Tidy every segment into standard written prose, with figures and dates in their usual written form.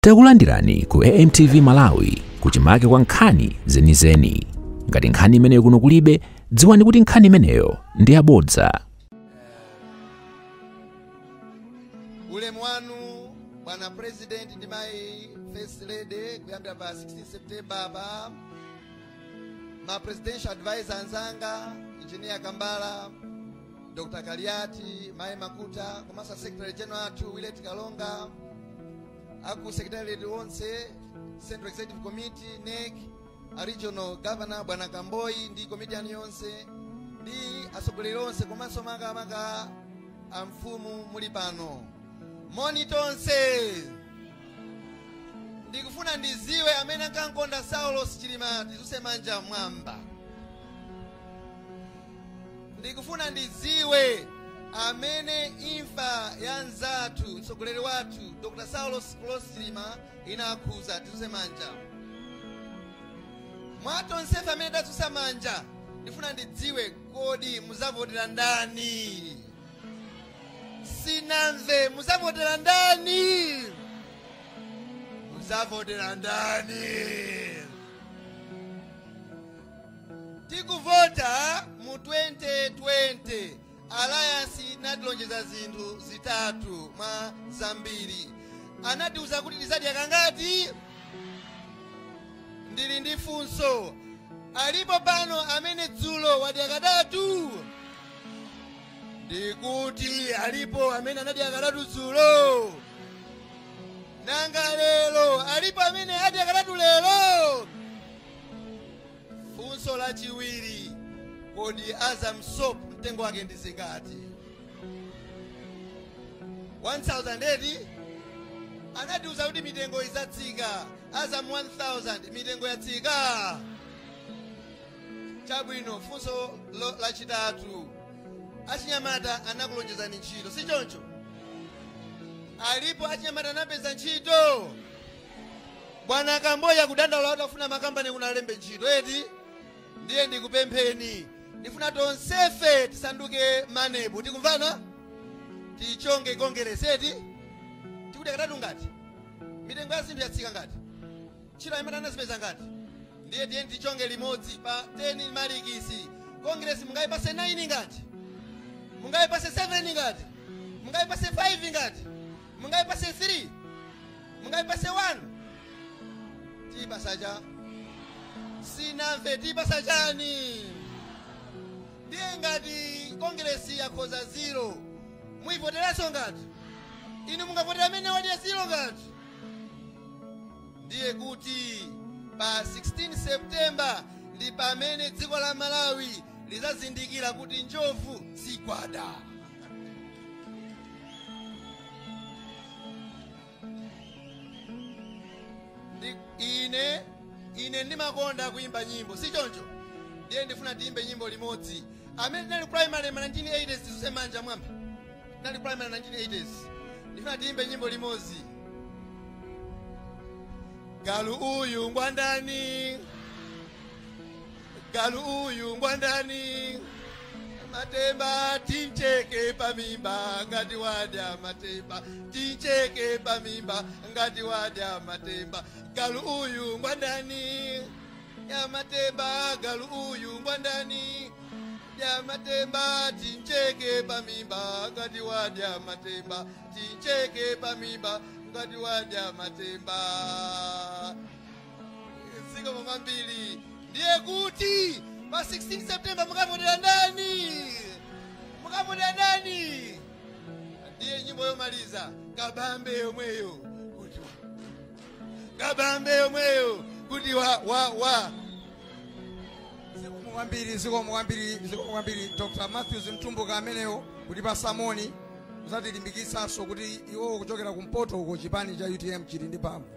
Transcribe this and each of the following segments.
Takulandirani ku AMTV Malawi kuchimake kwa nkhani zenizeni. Ngati nkhani imeneyo kuno kulibe, dziwani kuti nkhani imeneyo ndi yabodza. Ulemu wanu Bwana President ndi mai First Lady kuyambira pa 16 September pa ma Presidential Advisor anzanga Engineer Kambala, Dr. Kaliati, Mai Makuta, Komasa Secretary General to Willet Kalonga, Aku Secretary Onse, Central Executive Committee, NEC, Regional Governor Bwana Kamboi, ndi comedian yonse, ndi asogoleri onse komanso maka amfumu muli pano. Monitonse. Ndikufuna ndiziwe amene ankankonda Saulos Chilima tizuse manja mwamba. Ndikufuna ndiziwe amene imfa ya nzathu mtsogoleri wathu Dr. Saulos Chilima inakhuza tizuse manja. Mwatonsefe amene tazuse manja, ndifuna ndidziwe kodi muzavotera ndani? Sinamve muzavotera ndani? Muzavotera ndani? Tikuvota mu 2020 Alliance inatilonjeza zinthu zitatu mwa zambiri. Anatiuza kuti tizadya kangati? Ndili ndi funso. Alipo pano amene dzulo wadya katatu? Ndikuti alipo amene anadya katatu dzulo? Nanga lero alipo amene adya katatu lero? Funso la chiwiri, kodi Azam soap mtengo wake ndi zingati? 1080 anatiuza kuti mitengo izatsika. Azam 1000 mitengo yatsika. Chabwino, funso la chitatu, achinyamata anakulonjezani ntchito, si choncho? Alipo achinyamata anapeza ntchito? Bwana Kamboya kudandaula utafuna makampani kunalembe ntchito eti? Ndiye ndikupempheni, ndifuna tonsefe tisanduke manebu. Tikumvana? Tichonge Congress eti? Tikudya katatu ngati? Mitengo ya zinthu yatsika ngati? Ntchito achinyamata anazipeza ngati? Ndiye tichonge limodzi pa 10 malikisi. Congress mungayipase 9 ngati? Mungayipase 7 ngati? Mungayipase 5 ngati? Mungayipase 3? Mungayipase 1? Tipasaja? Sinamve tipasa chani? Ndiye ngati Congress yakhoza 0, muivoteranso ngati? Inu mungavotera amene wadya 0 ngati? Ndiye kuti pa 16 September ndi pamene dziko la Malawi lizazindikira kuti njovu zigwada. Ine ndimakonda kuimba nyimbo, si choncho? Ndiye ndifuna tiimbe nyimbo limodzi. Amene nali primary ma 1980s tizuse manja mwambi. Nali primary 1980s. Ndifuna tiimbe nyimbo limodzi. Galu uyu ngwandani, galu uyu ngwandani, matemba tincheke pamimba ngati wadya matemba, tincheke pamimba ngati wadya matemba. Galu uyu ngwandani ya matemba, galu uyu ngwandani ya matemba, tincheke pamimba ngati wadya matemba, tincheke pamimba ngati wadya matemba. Ziko mamambili. Ndiye kuti pa 16 September mukavotera ndani? Mukavotera ndani? Ndiye nyimbo yomaliza, kabambe yomweyo kuti kabambe yomweyo kuti wa. Ziko mwambiri Dr. Matthews Mtumbuka ameneyo kuti pa Samoni kuzatilimbikitsanso kuti iwo kuchokera kumpoto uko chipani cha UTM chili ndi pambo.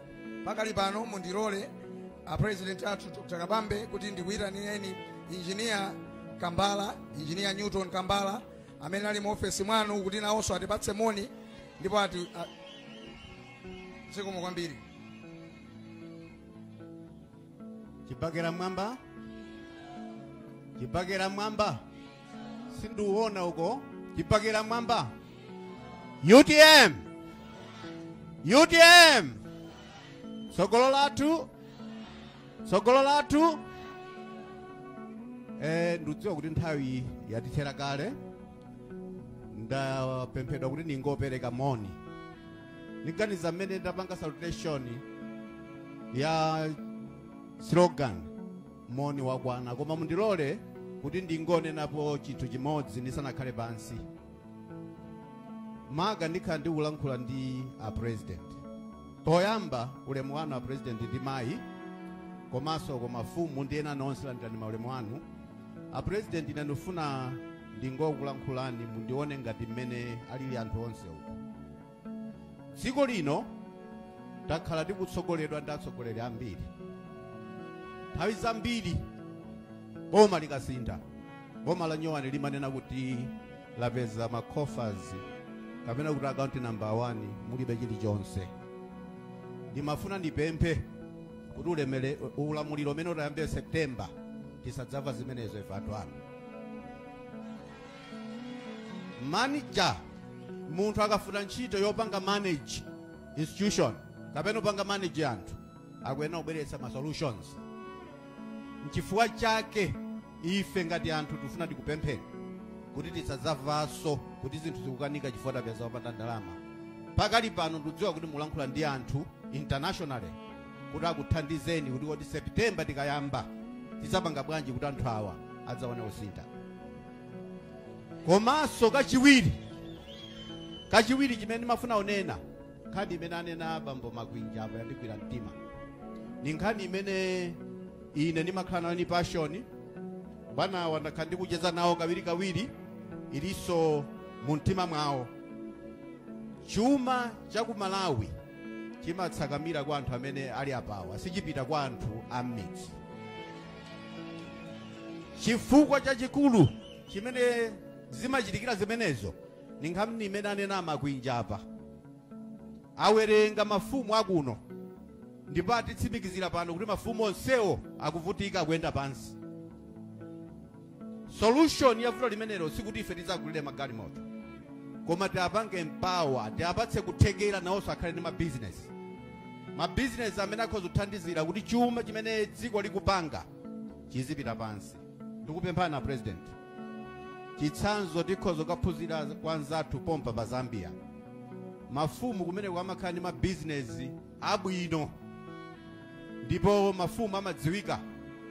Pakali pano mundilole a president athu Dr. Kabambe kuti ndikuyitanireni Engineer Kambala, Engineer Newton Kambala amene ali mu office mwanu kuti nawonso atipatse moni ndipo ati ziko mwambiri. Chibagera mwamba sinduona huko. Chibagera mwamba UTM Sogolo lathu ndudziwa kuti nthawi yatithera kale. Ndapemphedwa kuti ningopereka moni. Niganiza mmene ndapanga salutation ya slogan moni wakwana, koma mundilole kuti ndingone napo chinthu chimodzi nisanakhale pansi. Maga ndikhala ndikulankhula ndi a president. Poyamba ulemu wanu a president ndi mayi komanso mafumu ndi ena nonse landirani maulemu wanu. A president inandifuna ndingokulankhulani mundione ngati mmene alili anthu onse uko. Dziko lino takhala tikutsogoledwa ndi atsogoleri ambiri. Nthawi zambiri boma likasintha, boma la Nyowani limanena kuti lapeza makhofas kapena kuti account number 1 mulibe chilichonse. Ndimafuna ndipemphe kuti ulamuliro umene utayambe September tisadzava zimenezo ife anthu anu. Manager, munthu akafuna ntchito yopanga manage institution kapena upanga manage anthu akuyenera kubweretsa ma solutions. N'chifukwa chake ife ngati anthu tifuna tikupempheni kuti tisadzavaso kuti zinthu zikukanika chifukwa tapeza opanda ndalama. Pakali pano ndidziwa kuti mulankhula ndi anthu internationally kuti akuthandizeni kuti kodi September tikayamba tidzapanga bwanji kuti anthu awa adzaone kusintha. Komanso kachiwiri chimene ndimafuna onena, nkhani imene anena Bambo Makwinja apo yandigwira mtima. Ni nkhani imene ine ndimakhala nayo ni passion. Bwana wandakhala ndikucheza nawo kawiri iliso mu mtima mwawo. Chuma cha ku Malawi chimatsakamira kwa anthu amene ali apawa, sichipita kwa anthu a m'midzi. Chifukwa chachikulu chimene zimachitikira zimenezo ni nkhani imene anena Makwinja apa. Awerenga mafumu akuno ndipo atitsimikizira pano kuti mafumu onsewo akuvutika akuyenda pansi. Solution ya vuto limenelo sikuti ife tidzagulire magalimoto, koma tiapange empower, tiapatse kuthekera nawonso akhale ndi mabusiness amene akhoza kuthandizira kuti chuma chimene dziko likupanga chizipita pansi. Ndikupemphana president, chitsanzo tikhoza kuphunzira kwa nzathu pompa pa Zambia. Mafumu kumene kwamakhala ndi mabusiness abwino, ndipo mafumu amadziwika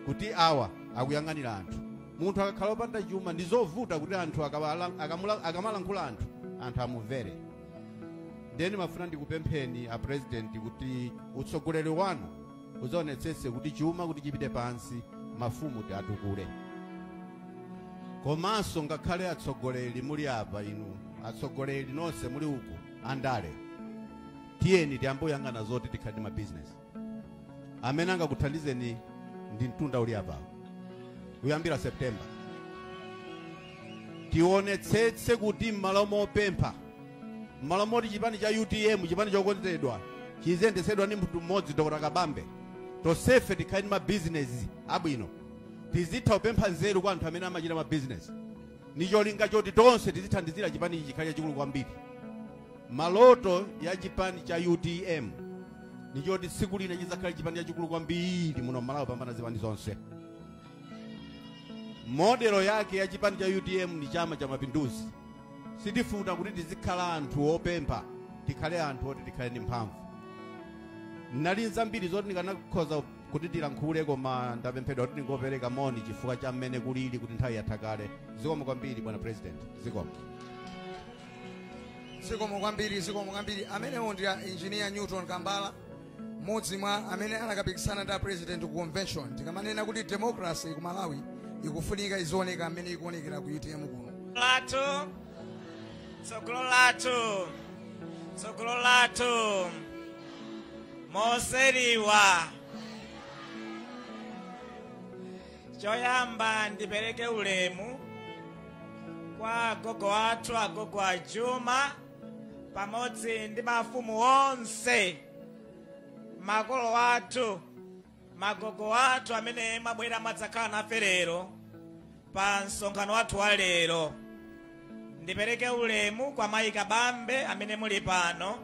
kuti awa akuyang'anira anthu. Munthu akakhala opanda chuma ndizovuta kuti anthu akamalankhula anthu amumvere. Ndeni mafuna ndikupempheni a president kuti utsogoleri wanu uzaonetsetse kuti chuma kuti chipite pansi, mafumu tiatukule. Komanso ngakhale atsogoleri muli apa inu, atsogoleri nonse muli uku andale, tiyeni tiyamboyang'ana zoti tikhale ndi mabusiness amene angakuthandizeni ndi mtunda uli apa. Kuyambira September tionetsetse kuti m'malo mopempha, m'malo moti chipani cha UTM, chipani chokondedwa chizendetsedwa ndi munthu mmodzi, Dr. Kabambe, tosefe tikhale ndi mabusiness abwino. Tizitha kupempha nzeru kwa anthu amene amachita mabusiness. Ni cholinga choti tonse tizithandizira chipani ichi chikhale chikulu kwambiri. Maloto ya chipani cha UTM ni choti tsiku lina chizakhale chipani chachikulu kwambiri muno Malawi pambana zipani zonse. Modelo yake ya chipani cha UTM ni Chama cha Mapinduzi. Sitifuna kuti tizikhala anthu opempha, tikhale anthu oti tikhale ndi mphamvu. Nali zambiri zoti ndikanakhoza kuti tilankhule, koma ndapemphedwa kuti ndingopereka moni chifukwa cha mmene kulili kuti nthawi yatha kale. Zikomo kwambiri bwana president. Zikomo kwambiri. Amenewo ndi engineer Newton Kambala, mmodzi mwa amene anakapikisana ndi president ku convention. Tikamanena kuti democracy ku Malawi ikufunika izioneka amene ikuonekera ku UTM kuno. Tsogolo lathu moseriwa. Choyamba ndipereke ulemu kwa agogo athu, agogo a Juma, pamodzi ndi mafumu onse, makolo athu, magogo athu amene mwabwera mwadzakhala nafe lero pa msonkhano wathu wa lero. Ndipereke ulemu kwa Mayi Kabambe amene muli pano.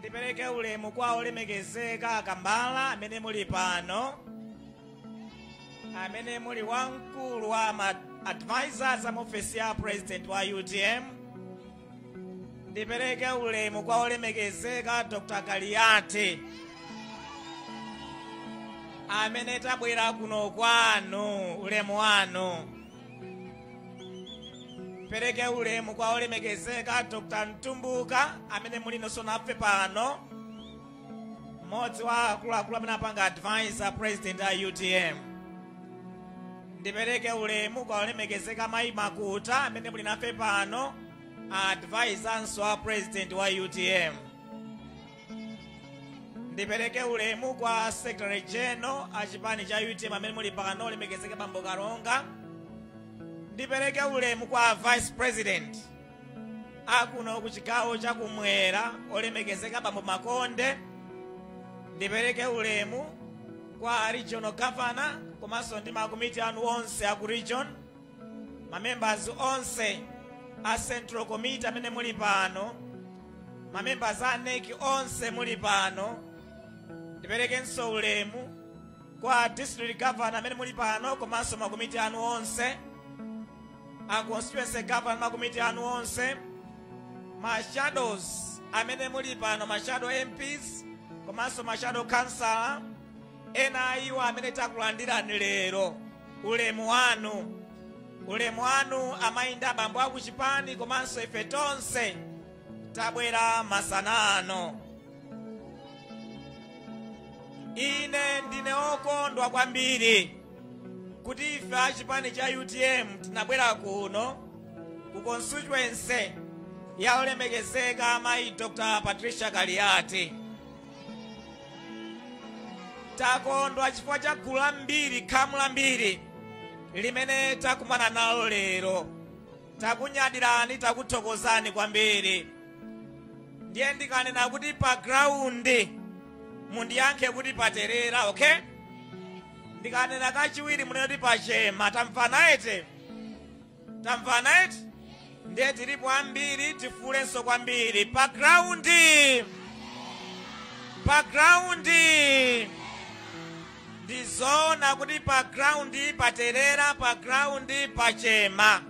ndipereke ulemu kwa olemekezeka Kambala amene muli pano, amene muli wamkulu wa advisors a office ya president wa UTM. Ndipereke ulemu kwa olemekezeka Dr. Kaliate amene tabwera kuno kwanu, ulemu wanu. Ndipereke ulemu kwa olemekezeka Dr. Ntumbuka amene muli nonso nafe pano, mmodzi wa akuluakulu amene apanga advisor president a UTM. Ndipereke ulemu kwa olemekezeka Mayi Makuta amene muli nafe pano, advisor wa president wa UTM. Ndipereke ulemu kwa secretary general a chipani cha UTM amene muli pano, olemekezeka Bambo Karonga. Ndipereke ulemu kwa vice president akuno ku chigawo cha kumwera, olemekezeka Bambo Makonde. Ndipereke ulemu kwa regional governor komanso ndi makomiti anu onse aku region, mamembers onse a central committee amene muli pano, mamembers a NEC onse muli pano. Ndiperekenso ulemu kwa district governor amene muli pano komanso makomiti anu onse, a constituency governor makomiti anu onse, ma shadows amene muli pano, ma shadow MPs komanso ma shadow councilor, ena iwo amene takulandirani lero. Ulemu wanu amayinda abambo aku chipani komanso ife tonse tabwera masanano. Ine ndine okondwa kwambiri kuti ife a chipani cha UTM tinabwera kuno ku constituency ya olemekezeka Mayi Dr. Patricia Kaliate. Takondwa chifukwa cha gulu lambiri, khamu lambiri limene takumana nalo lero. Takunyadirani, takuthokozani kwambiri. Ndiye ndikanena kuti pa ground mundiyankhe kuti paterera, okay? Ndikanena kachiwiri munene kuti pachema. Tamvana ete? Tamvana ete? Ndiye tilipo ambiri, tifulenso kwambiri. Pa ground! Pa ground! Ndizona kuti pa ground paterera, pa ground pachema.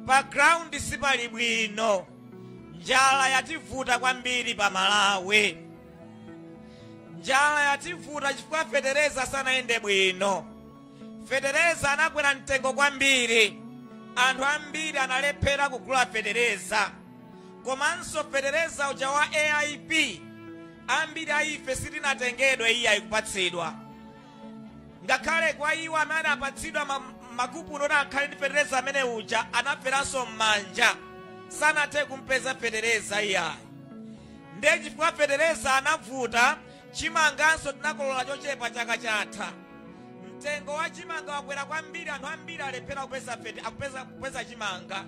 Pa ground sipali bwino. Njala yativuta kwambiri pa Malawi. Njala yativuta chifukwa fetereza sanayende bwino. Fetereza anakwera mtengo kwambiri. Anthu ambiri analephera kugula fetereza. Komanso fetereza uja wa AIP ambiri aife sitinatengedwe iya ikupatsidwa. Ngakhale kwa iwo amene apatsidwa makupuno na akhale ndi fetereza amene uja anaferanso m'manja, sanathe kumpeza fetereza iyayi. Ndiye chifukwa fetereza anavuta, chimanganso tinakolola chochepa chaka chatha. Mtengo wa chimanga wakwera kwambiri, anthu ambiri alephera kupeza chimanga.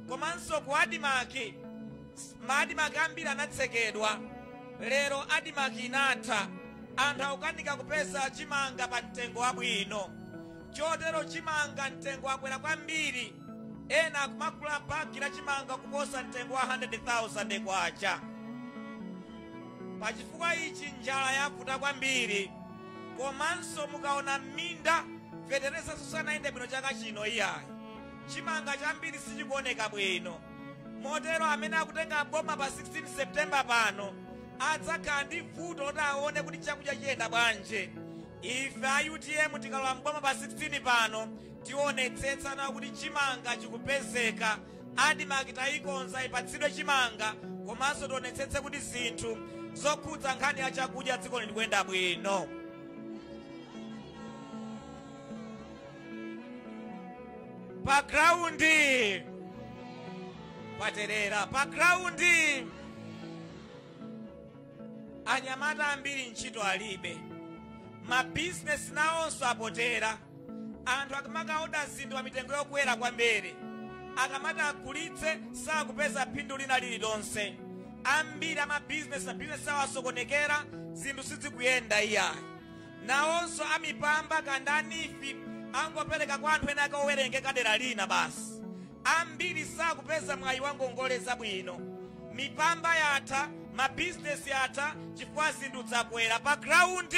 Komanso ku Adimaki, maadimaki ambiri anatsekedwa. Lero Adimaki inatha, anthu akukanika kupeza chimanga pa mtengo wabwino. Chotero chimanga mtengo wakwera kwambiri, ena akumakula bagi la chimanga kuposa mtengo wa 100,000 kwacha. Pachifukwa ichi njala yavuta kwambiri. Komanso mukaona minda fetereza sanayende bwino chaka chino iyayi. Chimanga chambiri sichikuoneka bwino. Motero amene akutenga boma pa 16 September pano adzakhala ndi vuto loti aone kuti chakudya chiyenda bwanje. Ife a UTM tikalowa mboma pa 16 pano tionetsetsana kuti chimanga chikupezeka. Adimaki tayikonza ipatsidwe chimanga, komanso tionetsetse kuti zinthu zokhudza nkhani ya chakudya dziko likuyenda bwino. Pa ground paterera, pa ground anyamata ambiri ntchito alibe. Ma business nawonso apotera. Anthu akamakaoda zinthu pa mitengo yokwera kwambiri, akamata agulitse sakupeza phindu lina lililonse. Ambiri ama business na business awasokonekera, zinthu sizikuyenda iyayi. Nawonso amipamba kandanifi angopereka kwa anthu ena akawerengeka dera lina basi. Ambiri sakupeza mwayi wangongole zabwino. Mipamba yatha, ma business yata chifukwa zinthu zakwera pa ground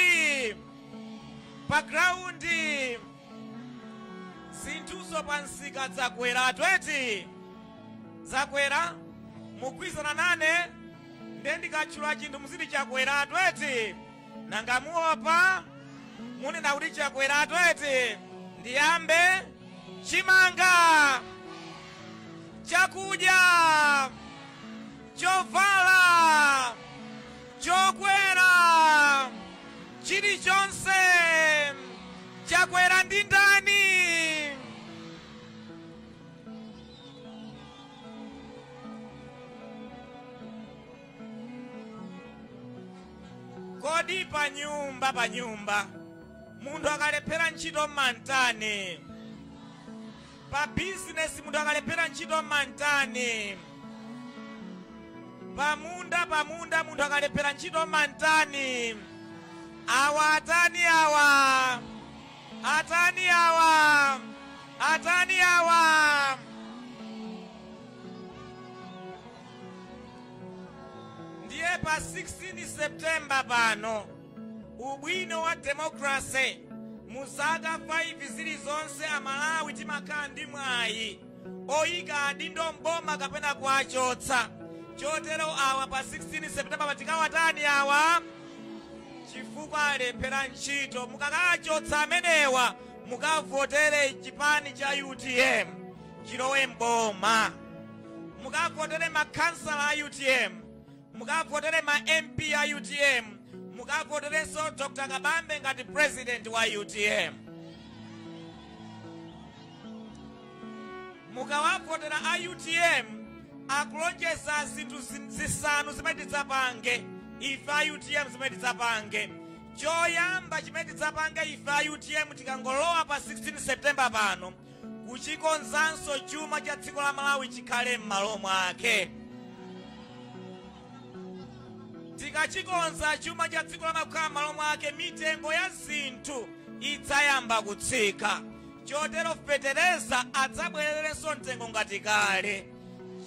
zinthuzo pansika zakwera tweti zakwera mugwizana nane nde ndikatchula chinthu muziti chakwera tweti nanga muopa munena kuti chakwera tweti ndiyambe chimanga chakudya chovala chokwera chilichonse chakwera ndi ndani? Kodi pa nyumba munthu akalephera ntchito mantani? Pa business munthu akalephera ntchito mantani? Pa munda munthu akalephera ntchito mantani? Awa atani awa ndiye pa 16 Septemba pano ubwino wa democracy muzaka 5 zilizonse amalawi timakhala ndi mwayi oyika adindo mboma kapena kuachotsa. Chotero awa pa 16 Septemba patikawatani awa chifukwa alephera ntchito. Mukakachotsa amenewa mukavotere chipani cha UTM chilowe mboma, mukavotere makhansala a UTM, mukavotere ma MP a UTM, mukavoterenso Dr. Kabambe ngati president wa UTM. Mukawavotera a UTM akulonjeza zinthu zisanu zimene tidzapange ife a UTM zimene tidzapange. Choyamba chimene tidzapange ife a UTM tikangolowa pa 16 Septemba pano kuchikonzanso chuma cha dziko la Malawi chikhale m'malo mwake. Tikachikonza chuma cha dziko la Malawi kukhala m'malo mwake, mitengo ya zinthu idzayamba kutsika. Chotero fetereza adzabwererenso mtengo ngati kale,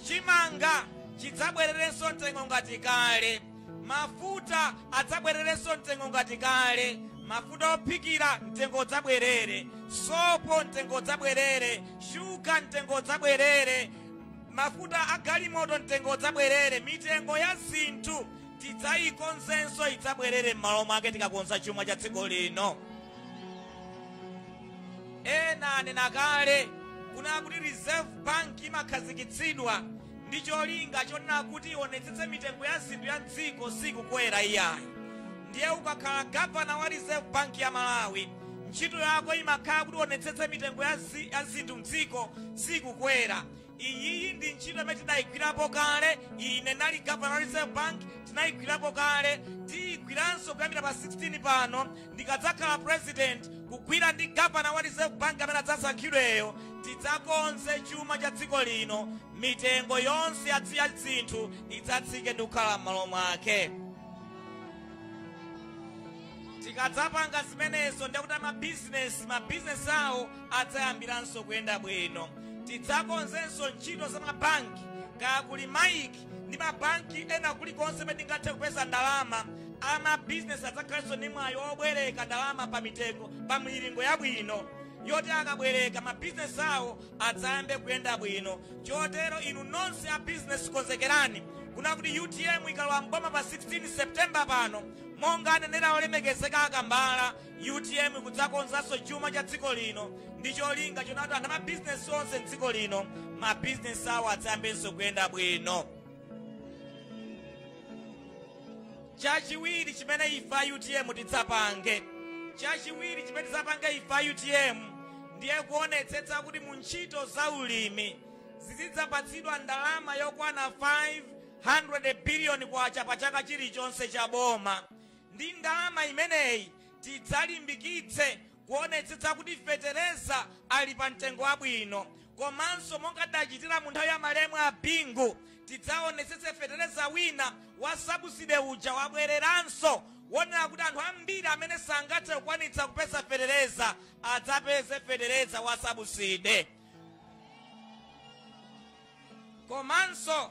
chimanga chidzabwererenso mtengo ngati kale, mafuta adzabwererenso mtengo ngati kale, mafuta ophikira mtengo udzabwerere, sopo mtengo udzabwerere, shuga mtengo udzabwerere, mafuta agalimoto mtengo udzabwerere. Mitengo ya zinthu tidzayikonzenso idzabwerere m'malo mwake tikakonza chuma cha dziko lino. Ena anena kale kuna kuti Reserve Bank imakhazikitsidwa ndi cholinga chonena kuti ionetsetse mitengo ya zinthu ya dziko sikukwera iyayi. Ndiye ukakhala gavana wa Reserve Bank ya Malawi, ntchito yako imakhala kuti ionetsetse mitengo ya zinthu mdziko sikukwera. Iyi ndi ntchito imene tinayigwirapo kale. Ine nali gavana wa Reserve Bank, tinayigwirapo kale, tiyigwiranso kuyambira pa 16 pano ndikadzakhala president kugwira ndi gavana wa Reserve Bank amene adzasankhidweyo. Tidzakonze chuma cha dziko lino, mitengo yonse ya zinthu idzatsike ndi kukhala m'malo mwake. Tikadzapanga zimenezo ndikuti mabizinesi awo adzayambiranso kuyenda bwino. Tidzakonzenso ntchito za mabanki, kaya kuli maiki ndi mabanki ena kulikonse pamene tingathe kupeza ndalama. Amabizinesi adzakhalenso ndi mwayi obwereka ndalama pa mitengo pa milingo yabwino yoti akabwereka mabizinesi awo adzayambe kuyenda bwino. Chotero inu nonse a bizinesi konzekerani kuna kuti UTM ikalowa mboma pa 16 Septemba pano, monga anenera olemekezeka akambala, UTM kudzakonzanso chuma cha dziko lino ndi cholinga chonati ana mabizinesi onse mdziko lino mabizinesi awo adzayambenso kuyenda bwino. Chachiwiri chimene ife a UTM tidzapange, chachiwiri chimene tidzapange ife a UTM ndiye kuonetsetsa kuti mu ntchito za ulimi zizidzapatsidwa ndalama yokwana 500 billion kwacha pa chaka chilichonse cha boma. Ndi ndalama imeneyi tidzalimbikitse kuonetsetsa kuti fetereza ali pa mtengo wabwino, komanso monga tidachitira mu nthawi ya malemu a Bingu tidzaonetsetse fetereza wina wa sabuside uja wabwereranso, wonera kuti anthu ambiri amene sangathe kukwanitsa kupeza fetereza adzapeze fetereza wa sabuside. Komanso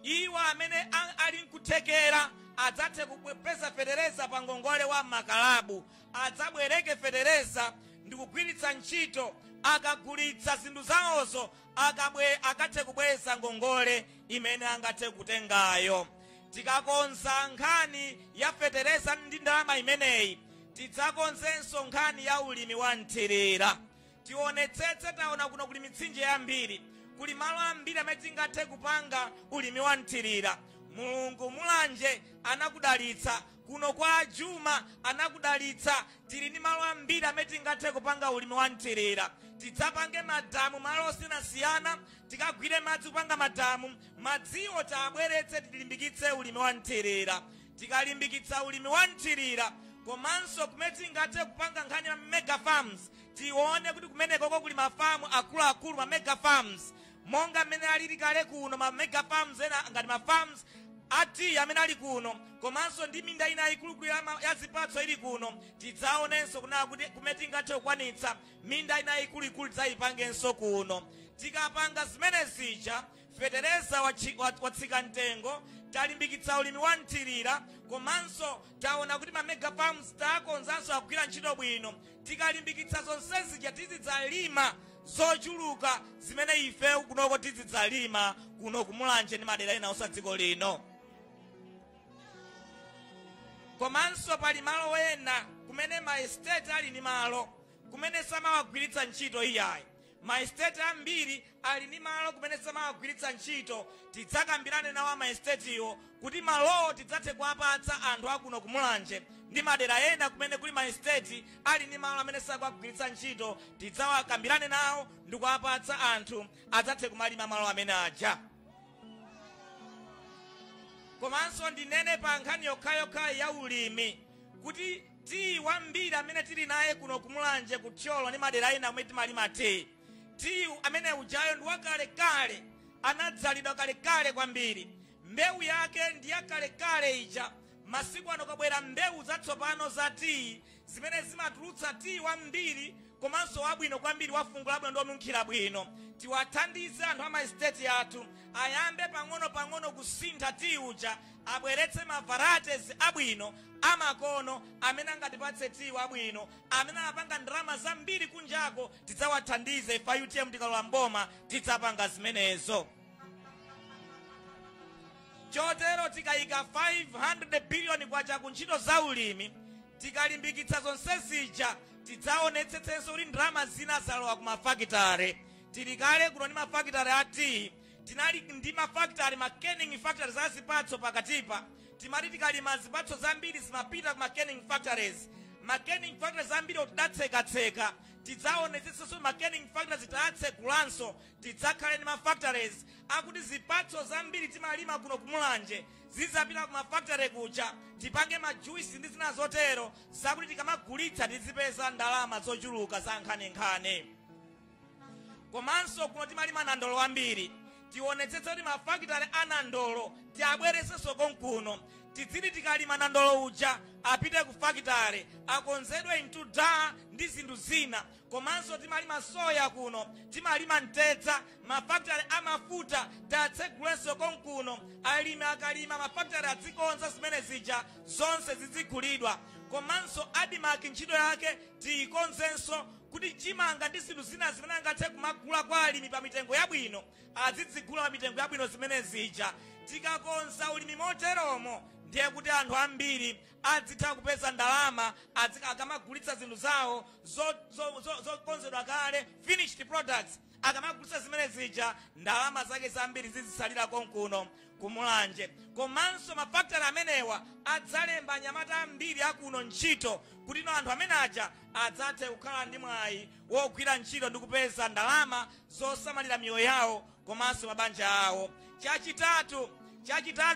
iwo amene ali nkuthekera adzathe kupeza fetereza pa ngongole wa makalabu, adzabwereke fetereza ndi kugwiritsa ntchito, akagulitsa zinthu zawozo akathe kubweza ngongole imene angathe kutengayo. Tikakonza nkhani ya fetereza ndi ndalama imeneyi, tidzakonzenso nkhani ya ulimi wa nthirira. Tionetsetse taona kuno kuli mitsinje yambiri, kuli malo ambiri amene tingathe kupanga ulimi wa nthirira. Mulungu mulanje anakudalitsa, kuno kwa Juma anakudalitsa, tili ndi malo ambiri amene tingathe kupanga ulimi wa nthirira. Tidzapange madamu malo osiyanasiyana, tikagwire madzi kupanga madamu, madziwo tabweretse tilimbikitse ulimi wa nthirira. Tikalimbikitsa ulimi wa nthirira, komanso kumene tingathe kupanga nkhani ya mega farms, tione kuti kumeneko kuli mafamu akuluakulu, ma mega farms, monga amene alili kale kuno ma mega farms ena ngati ma farms ati amene ali kuno, komanso ndi minda ina ikuluikulu ya zipatso ili kuno. Tidzaonenso kunena kuti kumene tingathe kukwanitsa minda ina ikuluikulu tidzayipangenso kuno. Tikapanga zimene zija, fetereza watsika mtengo, talimbikitsa ulimi wa nthirira, komanso taona kuti ma mega farms takonzanso akugwira ntchito bwino. Tikalimbikitsa zonse zija tizidzalima zochuluka zimene ife kunoko tizidzalima kuno kumulanje ndi madera ena osa dziko lino. Komanso pali malo ena kumene ma estate ali ndi malo kumene samawagwiritsa ntchito iyayi. Ma estate ambiri ali ndi malo kumene samawagwiritsa ntchito. Tidzakambirane nawo ma estate iwo kuti malowo tidzathe kuwapatsa anthu akuno kumulanje ndi madera ena kumene kuli ma estate ali ndi malo amene sakuwagwiritsa ntchito. Tidzawakambirane nawo ndi kuwapatsa anthu adzathe kumalima malo amene aja. Komanso ndinene pa nkhani yokhayokha ya ulimi kuti tii wambiri amene tili naye kuno kumulanje kuthyolo ndi madera ena amene timalima tii amene ujayo ndi wakalekale, anadzalidwa kalekale kwambiri. Mbewu yake ndi yakalekale ija. Masiku ano kabwera mbewu zatsopano za tii zimene zimatulutsa tii wambiri, komanso wabwino kwambiri, wafungo labwino ndi onunkhira bwino. Tiwathandize anthu ama estate athu ayambe pang'ono kusintha tii uja, abweretse ma varieties abwino amakono amene angatipatse tii wabwino, amene apanga ndalama zambiri kunjako. Tidzawathandize ifa UTM tikalowa mboma, tidzapanga zimenezo. Chotero tikayika 500 billion kwacha kuntchito za ulimi, tikalimbikitsa zonse zija, tidzaonetsetsenso kuti ndalama zina zalowa ku mafakitare. Tilikale kuno ndi mafakitare a tii, tinali ndi mafakitare ma canning factories za zipatso pakatipa. Timati tikalima zipatso zambiri zimapita ku ma canning factories. Ma canning factories ambiri otidatsekatseka, tidzaonetsetsenso ma canning factories zitatsekulanso. Tidzakhale ndi ma factories akuti zipatso zambiri timalima kuno kumulanje zizapita ku ma factory kuja, tipange ma juice ndi zina zotero zakuti tikamagulitsa tizipeza ndalama zochuluka za nkhaninkhani. Komanso kuno timalima nandolo ambiri, tionetsetse kuti mafakitare anandolo tiabweresenso konkuno. Tidziti tikalima nandolo uja apite ku fakitare akonzedwe into daa ndi zinthu zina. Komanso timalima soya kuno, timalima mtedza, mafakitare amafuta tatsegulenso konkuno. Alimi akalima mafakitare adzikonza zimene zija zonse zizigulidwa. Komanso Adimark ntchito yake tiikonzenso kuti chimanga ndi zinthu zina zimene angathe kumagula kwa alimi pa mitengo yabwino azidzigula pa mitengo yabwino zimene zija. Tikakonza ulimi moteromo, ndiye kuti anthu ambiri adzitha kupeza ndalama akamagulitsa zinthu zawo zokonzedwa kale, finished products. Akamagulitsa zimene zija, ndalama zake zambiri zizisalira konkuno kumulanje. Komanso mafakitare amenewa adzalemba anyamata ambiri akuno ntchito, kuti anthu amene aja adzathe kukhala ndi mwayi wogwira ntchito ndi kupeza ndalama zosamalira miyoyo yawo komanso mabanja awo. Chachitatu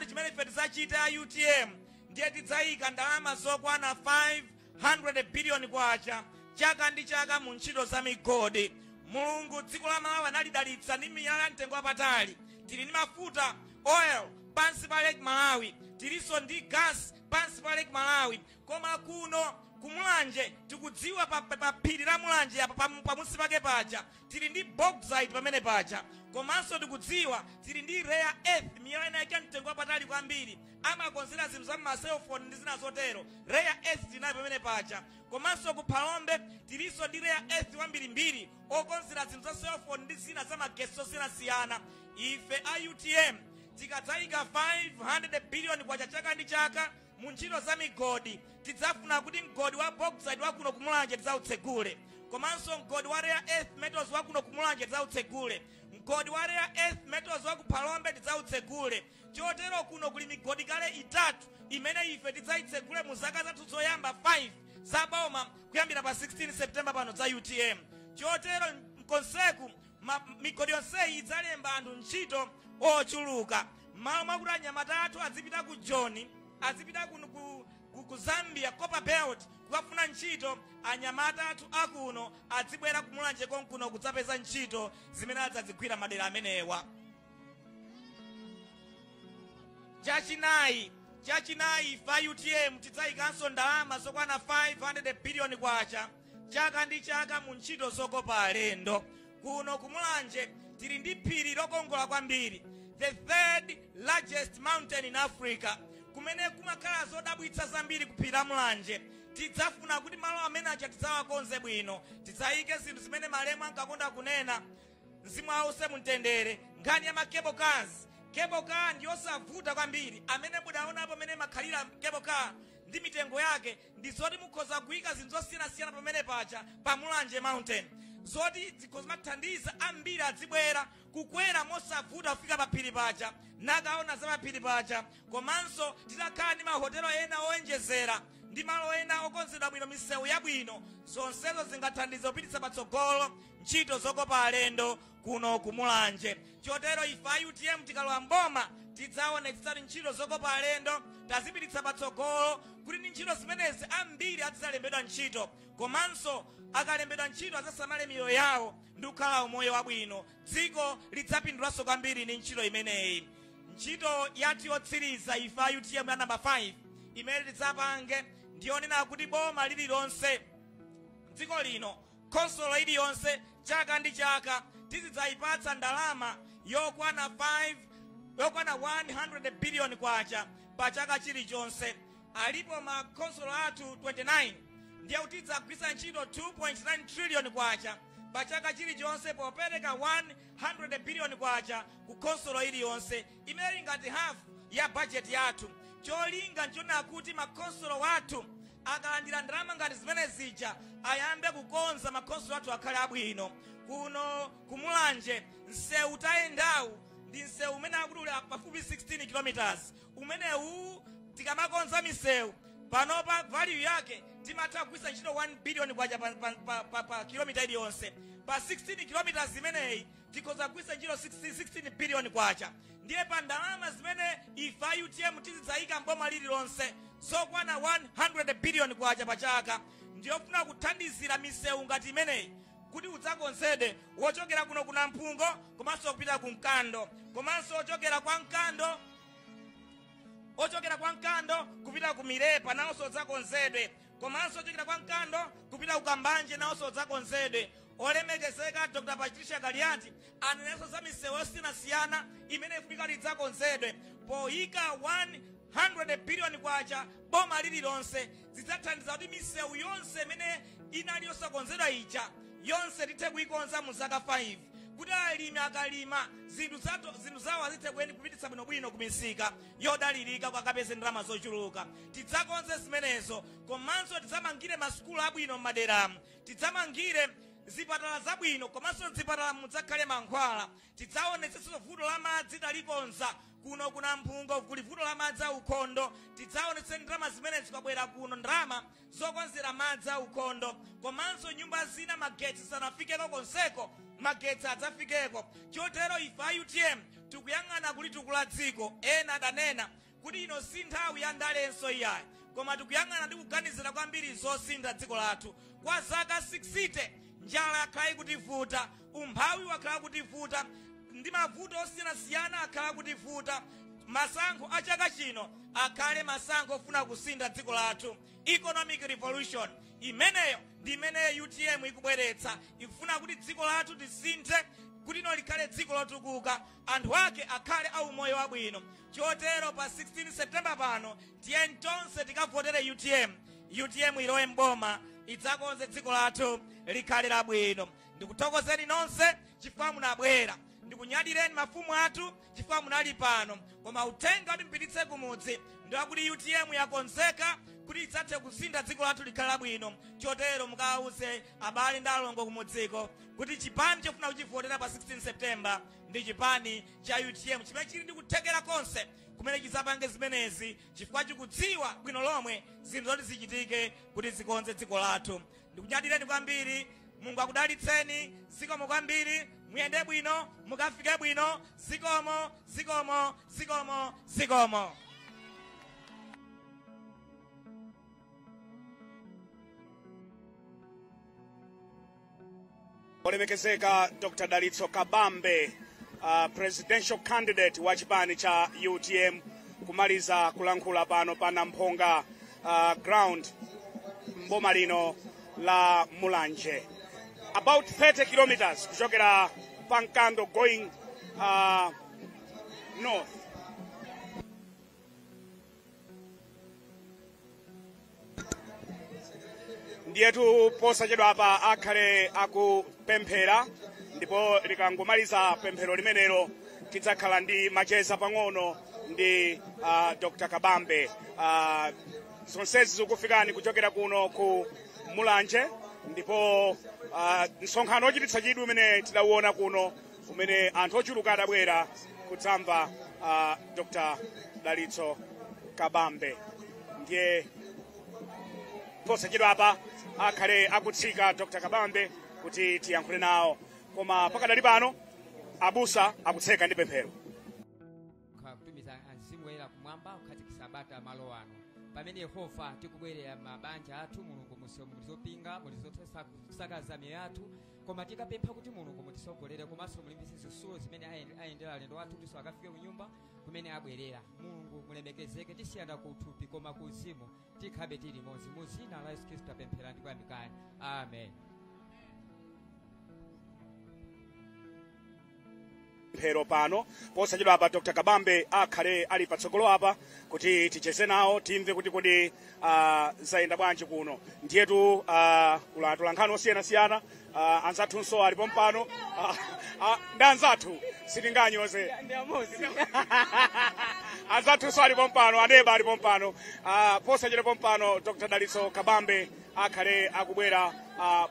chimene ife tidzachita ya UTM, ndiye tidzayika ndalama zokwana 500 billion kwacha chaka ndi chaka mu ntchito za migodi. Mulungu dziko la Malawi analidalitsa ndi miyala mtengo wapatali. Tili ndi mafuta oil pansi pa Lake Malawi, tilinso ndi gas pansi pa Lake Malawi. Koma kuno kumulanje tikudziwa pa phiri la mulanje apa pamusi pake paja tili ndi bauxite pamene paja, komanso tikudziwa tili ndi rare earth, miyala ina yake mtengo wapatali kwambiri amakonzera zinthu za cellphone ndi zina zotero. Rare earth tinayo pamene paja, komanso ku Phalombe tilinso ndi rare earth wambirimbiri okonzera zinthu za cellphone ndi zina za magesi osiyanasiyana. Ife a UTM tikadzayika 500 billion kwa chaka ndi chaka mu ntchito za migodi, tidzafuna kuti mgodi wa bauxite wakuno kumulanje tidzautsegule, komanso mgodi wa rare earth metals wakuno kumulanje tidzautsegule, mgodi wa rare earth metals wa ku Phalombe tidzautsegule. Chotero kuno kuli migodi kale itatu imene ife tidzayitsegule mu zaka zathu zoyamba 5 za boma kuyambira pa 16 September pano za UTM. Chotero mkonseku migodi yonseyi idzalemba anthu ntchito ochuluka, malo mwakuti anyamata athu azipita ku Joni, azipita ku Zambia Copper Belt kukafuna ntchito, anyamata athu akuno azibwera kumulanje konkuno kudzapeza ntchito zimene adzazigwira madera amenewa. Chachinayi fa UTM tidzayikanso ndalama zokwana 500 billion kwacha chaka ndi chaka mu ntchito zokopa alendo. Kuno kumulanje tili ndi phiri lokongola kwambiri, the third largest mountain in Africa, kumene kumakhala zodabwitsa zambiri ku phiri la mulanje. Tidzafuna kuti malo amene acha tidzawakonze bwino, tidzayike zinthu zimene malemu ankakonda kunena mzimu ause mumtendere, nkhani ya cable cars. Cable car ndi yosavuta kwambiri, amene mudaonapo amene makhalira cable car ndi mitengo yake ndizoti mukhoza kuyika zinthu zosiyanasiyana pamene pacha pa mulanje mountain, zoti zimathandiza ambiri adzibwera kukwera mosavuta kufika pa phiri pacha nakaona za paphiri pacha. Komanso titakhala ndi mahotelo ena oyenjezera ndi malo ena okonzedwa bwino, misewu yabwino, zonsezo zingathandize kupititsa patsogolo ntchito zokopa alendo kuno kumulanje. Chotero ife a UTM tikalowa mboma tidzaonetsa ntchito zokopa alendo tazipititsa patsogolo kuti ndi ntchito zimenezi ambiri adzalembedwa ntchito, komanso akalembedwa ntchito adzasamale miyoyo yawo ndi kukhala umoyo wabwino. Dziko lidzapindulanso kwambiri ndi ntchito imeneyi. Ntchito yathu yotsiriza ife a UTM ya namba 5 imene tidzapange ndiyonena kuti boma lililonse dziko lino, konsolo iliyonse chaka ndi chaka tizidzayipatsa ndalama yokwana 100 billion kwacha pa chaka chilichonse. Alipo makonsolo athu 29 ndiye kuti tidzagwiritsa ntchito 2.9 trillion kwacha pa chaka chilichonse popereka 100 billion kwacha ku konsolo iliyonse, imene ngati half ya budget yathu. Cholinga nchona kuti makonsolo wathu akalandira ndalama ngati zimene zija ayambe kukonza makonsolo athu akhale abwino. Kuno kumulanje msewu tayendawu ndi msewu umene akudula pafupi 16 kilometers, umenewu tikamakonza misewu panopa value yake timatha kugwiritsa ntchito 1 billion kwacha pa kilomita iliyonse. Pa 16 kilometers imeneyi tikhoza kugwiritsa ntchito 16 billion kwacha. Ndiye pa ndalama zimene ife a UTM tizidzayika mboma lililonse zokwana 100 billion kwacha pa chaka, ndiyofuna kuthandizira misewu ngati imeneyi kuti udzakonzedwe wochokera kuno kuna Mpungo komanso kupita ku Mkando, komanso ochokera kwa Mkando kupita ku Milepa nawonso udzakonzedwe, komanso ochokera kwa Mkando kupita ku Kambanje nawonso udzakonzedwe. Olemekezeka Dr. Patricia Galiati anenenso za misewu yosiyanasiyana imene ifunika lidzakonzedwe. Poyika 100 billion kwacha boma lililonse zidzathandiza kuti misewu yonse imene inali yosakonzedwa ija yonse tithe kuyikonza mu zaka 5, kuti alimi akalima zinthu zawo azithe kupititsa bwinobwino ku misika yodalirika kwakapeze ndalama zochuluka. Tidzakonze zimenezo, komanso tidzamangire masukulu abwino m'maderamu, tidzamangire zipatala zabwino, komanso zipatala mudzakhale mankhwala. Tidzaonetsetsa vuto la madzi talikonza kuno kuna Mpungo, kuli vuto la madzi a Ukhondo. Tidzaonetsa ndalama zimene zikabwera kuno, ndalama zokonzera madzi a Ukhondo, komanso nyumba zina magetsi sanafikeko konseko magetsi adzafikeko. Chotero ife a UTM tikuyang'ana kulitukula dziko. Ena adanena kuti ino si nthawi ya ndalenso iyayi, koma tikuyang'ana ndi kuganizira kwambiri zosintha dziko lathu. Kwa zaka 60 njala yakhala kutivuta, umphawi wakhala kutivuta, ndi mavuto osiyanasiyana akhala kutivuta, masankho a chaka chino akhale masankho ofuna kusintha dziko lathu. Economic revolution imeneyo ndi imeneyo UTM ikubweretsa, ikufuna kuti dziko lathu lisinthe kuti ino likhale dziko lotukuka, anthu ake akhale aumoyo wabwino. Chotero pa 16 September pano tiyeni tonse tikavotere UTM ilowe mboma idzakonze dziko lathu likhale labwino. Ndikuthokozeni nonse chifukwa munabwera, ndikunyadireni mafumu athu chifukwa munali pano, koma uthenga kuti mpititse kumudzi ndiwakuti UTM yakonzeka kuti idzathe kusintha dziko lathu likhale labwino. Chotero mukawuze abale ndi alongo kumudziko kuti chipani chofuna kuchivotera pa 16 September ndi chipani cha UTM chimene chili ndi kuthekera konse kumene chizapange zimenezi, chifukwa chikudziwa bwino lomwe zinthu zoti zichitike kuti zikonze dziko lathu. Ndikunyadireni kwambiri, Mulungu akudalitseni, zikomo kwambiri, muyende bwino, mukafike bwino, zikomo, zikomo, zikomo, zikomo. Olemekezeka Dr. Dalitso Kabambe, presidential candidate wa chipani cha UTM, kumaliza kulankhula pano pa Namphonga ground mboma lino la Mulanje. About 30 kilometers kuchokera Pankando going north. Ndiyetu posachedwa apa akhale akupemphera, ndipo likangomaliza pemphero limenelo tidzakhala ndi macheza pang'ono ndi Dr. Kabambe. Zonsezi zikufikani kuchokera kuno ku Mulanje, ndipo msonkhano ochititsa chidwi umene tidauona kuno, umene anthu ochuluka adabwera kudzamva Dr. Dalitso Kabambe. Ndiye posachedwa apa akhale akutsika Dr. Kabambe kuti tiyankhule nawo, koma pakadali pano abusa akutseka ndi pemphero. Kutumiza mzimu woyera kumwamba ukhazikitsa bata malo ano. Pamene Yehova tikubwerera mabanja athu, Mulungu mulizopinga, mulizotesa kusakaza miyoyo yathu, koma tikapempha kuti Mulungu mutisogolere, komanso mulimbitse zisulo zimene ayendera alendo athu kuti akafike ku nyumba kumene abwerera. Mulungu mulemekezeke, tisiyana ku thupi koma ku uzimu tikhabe tili limodzi. Mu dzina la Yesu Khristu tapemphera ndi kuyamikani. Amen. Pemphero pano posachedwa apa Dr. Kabambe akhale ali patsogolo apa kuti ticheze nawo, timve kuti kodi zayenda bwanji kuno. Ndiyetu kulankhano osiyanasiyana, anzathunso alipo mpano, ndi anzathu sitinganyoze anzathunso alipo mpano, aneba alipo mpano. Posachedwa mpano Dr. Dalitso Kabambe akhale akubwera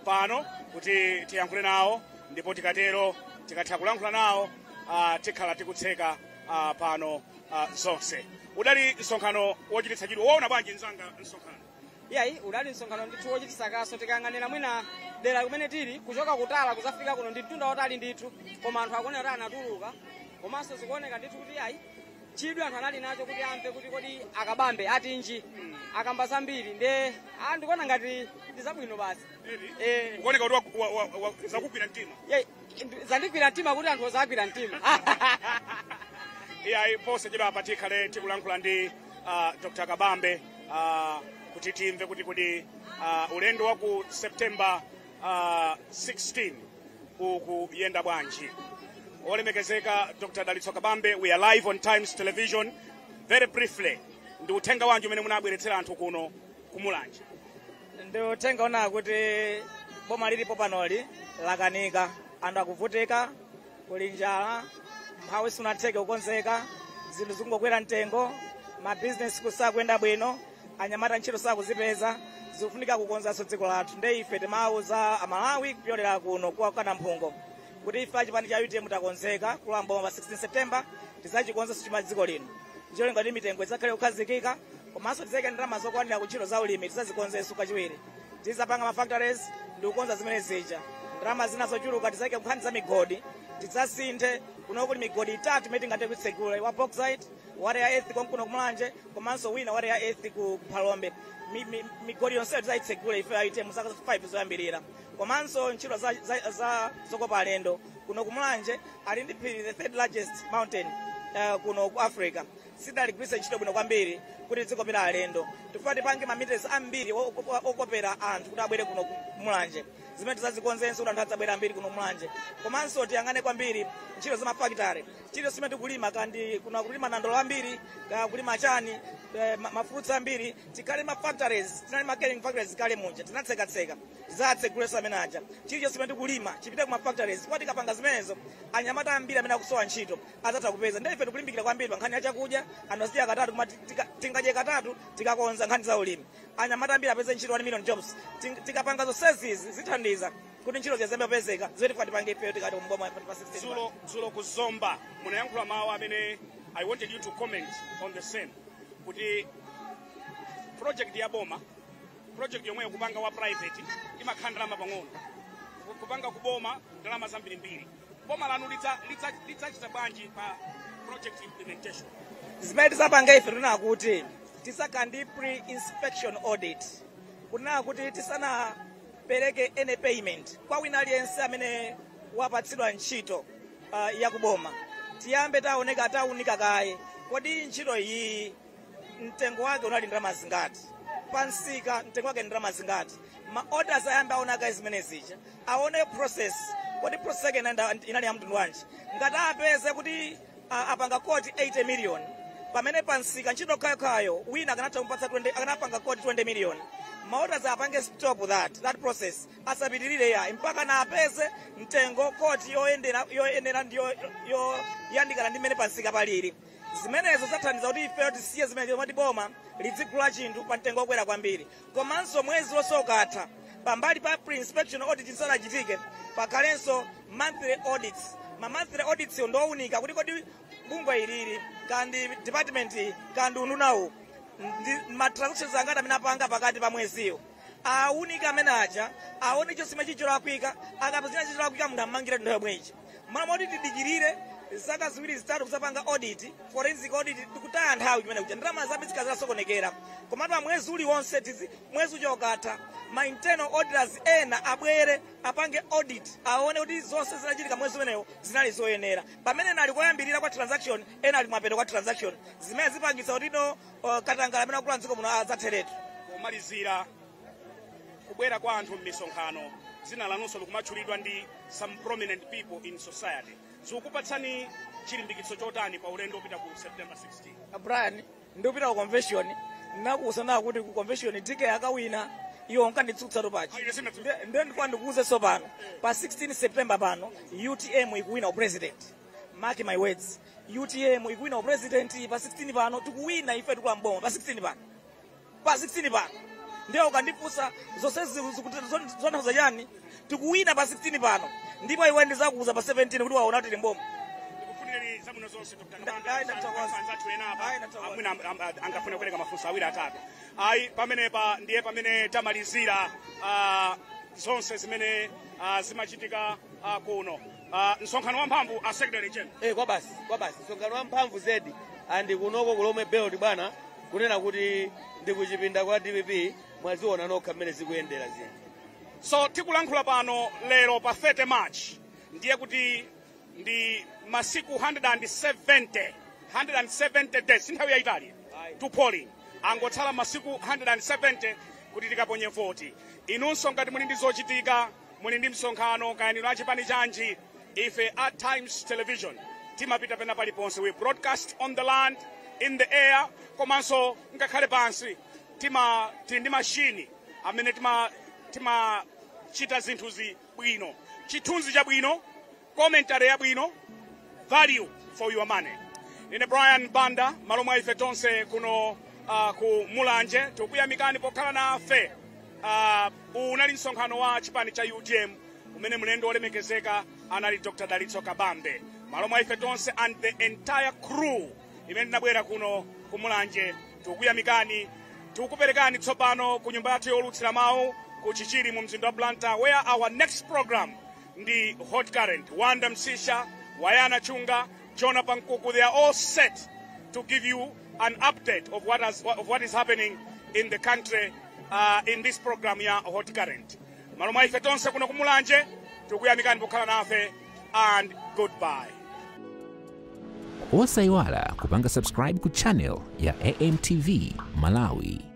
pano kuti tiyankhule nawo, ndipo tikatero tikatha kulankhula nawo tikhala tikutseka pano zonse. Udali msonkhano wochititsa chidwi, woona bwanji nzanga msonkhano? Yayi, udali msonkhano ndithu wochititsa kaso, tikayang'anira mwina dera kumene tili kuchoka kutala kuzafika kuno ndi mtunda wotali ndithu, koma anthu akuonera kuti anatuluka, komanso zikuoneka ndithu kuti yayi chidwi anthu anali nacho kuti amve kuti kodi Akabambe atinji akamba zambiri, nde ndikuona ngati ndi zabwino basi. Kuoneka kuti zakugwira mtima. Yayi, zandigwira mtima kuti anthu ozagwira mtima. Yayi, posachedwa apa tikhale tikulankhula ndi Dr. Kabambe kuti timve kuti kodi ulendo wa ku September 16 ukuyenda bwanji. Olemekezeka Dr. Dalitso Kabambe, we are live on Times Television. Very briefly, ndi uthenga wanji umene munabweretsera anthu kuno ku Mulanje? Ndi uthenga ona kuti boma lilipo panoli lakanika, anthu akuvutika, kuli njala, mphawi sunatheke kukonzeka, zinthu zikungokwera mtengo, mabizinesi kusakuyenda bwino, anyamata ntchito sakuzipeza, zikufunika kukonzanso dziko lathu. Nde ife timauza Amalawi kupyolera kuno kwa Namphongo kuti ife chipani cha UTM takonzeka kulamba pa 16 September tizachikonzanso chuma dziko lino. Njolo ngati mitengo idzakhale kukhazikika, komanso tizayike ndalama zokwanira ku ntchito za ulimi tizazikonzenso kachiwiri. Tizapanga mafactories ndi kukonza zimene zija. Ndalama zina zochuluka tizayike nkhani za migodi, tidzasinthe kuno kuli migodi itatu imene tingathe kuitsegula, wa bauxite, water ya earth kuno ku Mulanje, komanso wina water ya earth ku Phalombe. Migodi yonse tidzayitsegula ife ya UTM zaka 5 zoyambirira. Komanso ntchito za zokopa alendo kuno ku Mulanje ali ndi phiri, the third largest mountain kuno ku Africa. sidaligwiritsa ntchito bwino kwambiri kuti tizikopera alendo tifuna tipange mameters ambiri okopera anthu kuti abwere kuno kumulanje zimene tizazikonzenso kuti anthu adzabwera ambiri kuno mulanje komanso tiyang'ane kwambiri ntchito za mafakitare ntchito zimene tikulima kandi kuna kulima nandolo ambiri kulima chani mafruits ambiri tikale mafactories tinali makeling factories zikale munja tinatsekatseka zatsekulesa amene aja chilichonse chimene tikulima chipite ku mafactories kwa tikapanga zimenezo anyamata ambiri amene akusowa ntchito adzatha kupeza ndiye ife tikulimbikira kwambiri pa nkhani ya chakudya anthu azitika katatu koma tingadye katatu tikakonza nkhani za ulimi anyamata ambiri apeze ntchito 1 million jobs tikapanga zonsezi zithandiza kuti ntchito ziyazembe kupezeka zimene tifuna tipange ife tikati kumboma pa 16 Zulo kuzomba munayankhula mawu amene I wanted you to comment on the same kuti project ya boma project yomwe kupanga wa private imakhala ndalama pang'ono kupanga kuboma ndalama zambirimbiri boma lanu lidzachita bwanji pa project implementation zimene tisapanga ife tuna kuti tisakandi pre-inspection audit kuna kuti tisanapereke any payment kwa wina aliyense amene wapatsidwa ntchito ya kuboma tiyambe taunika kaye kodi ntchito iyi mtengo wake unali ndalama zingati pansika mtengo wake ndalama zingati ma orders ayambe aonaka zimenezija aone process kodi process yake inali ya mtundu wanji ngati apeze kuti apanga koti 80 million pamene pansika ntchito kayo wina akanatha kumpatsa 20 akanapanga koti 20 million ma orders apange stop that process asapitirire ya mpaka na apeze mtengo koti yoyendera ndiyo yandikana ndi mmene pansika palili zimenezo zathandiza kuti ife tisiye zimene zomati boma lidzigula chinthu pa mtengo okwera kwambiri komanso mwezi losokatha pambali pa pre-inspection audit isanachitike pakhalenso monthly audits ma monthly audits ndowunika kuti kodi bungwe ilili kandi department kandi ununawo ma transactions angati amene apanga pakati pa mweziyo awunika amene aja aone chosima chicholakwika akapezera chicholakwika munthu amangire nthawi yomweji mama kuti tidikirire zaka ziwiri zitatu kusapanga audit forensic audit tikutaya nthawi imene kuja ndalama zabisika zasokonekera komatu mwezi uliwonse mwezi uchokatha ma internal auditors ena abwere apange audit aone kuti zonse zinachitika mwezi umenewo zinali zoyenera pamene nali koyambirira kwa transaction ena ali mwapeto kwa transaction zimene zipangitsa kuti katangala amene akula mdziko muno adzatheretu kumalizira kubwera kwa anthu m'misonkhano zina lanunso likumatchulidwa ndi some prominent people in society zikukupatsani chilimbikitso chotani pa ulendo upita ku September 16 Brian ndikupita ku convention nakuusana kuti ku convention tike akawina iyo nkanditsutsa topachi ndiye ndikuuze sopano pa 16 September pano UTM ikuwina president mark my words UTM ikuwina president pa 16 pano tikuwina ife tikula mboma pa 16 pano ndiye ukandifunsa zonse zonse yani tikuwina pa 16 pano ndipo iwe ndizakuuza pa 17 kuti waona kuti mboma ndikufunireni zamuno zonse angafuna kupereka mafunso awiri atatu ayi pamenepa ndiye pamene tamalizira zonse zimene zimachitika kuno msonkhano wamphamvu a secretary general kwa basi msonkhano wamphamvu zedi andi kunoko kulomwe belt bwana kunena kuti ndikuchipinda kwa DPP mwaziona nokha mmene zikuyendera zinthu so tikulankhula pano lero pa 30 March ndiye kuti ndi masiku 170 days nthawi yaitali to polling angotsala masiku 170 kuti tikaponye voti inunso ngati muli ndi zochitika muli ndi msonkhano kayani la chipani chanji ife at Times Television timapita pena paliponse we broadcast on the land in the air komanso ngakhale pansi tili ndi mashini amene timachita zinthuzi bwino chithunzi chabwino commentary yabwino value for your money ine Brian Banda malo mwa ife tonse kuno ku mulanje tikuyamikani pokhala nafe unali msonkhano wa chipani cha UTM umene mlendo olemekezeka anali Dr. Dalitso Kabambe malo mwa ife tonse and the entire crew imene tinabwera kuno ku mulanje tikuyamikani tikuperekani tsopano ku nyumba yathu yolutsira mawu ku Chichiri mu mzinda wa Blantyre where our next program ndi Hot Current Wanda Msisha Wayana Chunga Jonah Pankuku they are all set to give you an update of what is happening in the country in this program ya Hot Current malo mwa ife tonse kuno ku mulanje tikuyamikani pokhala nafe and goodbye. osayiwala kupanga subscribe ku channel ya AMTV Malawi.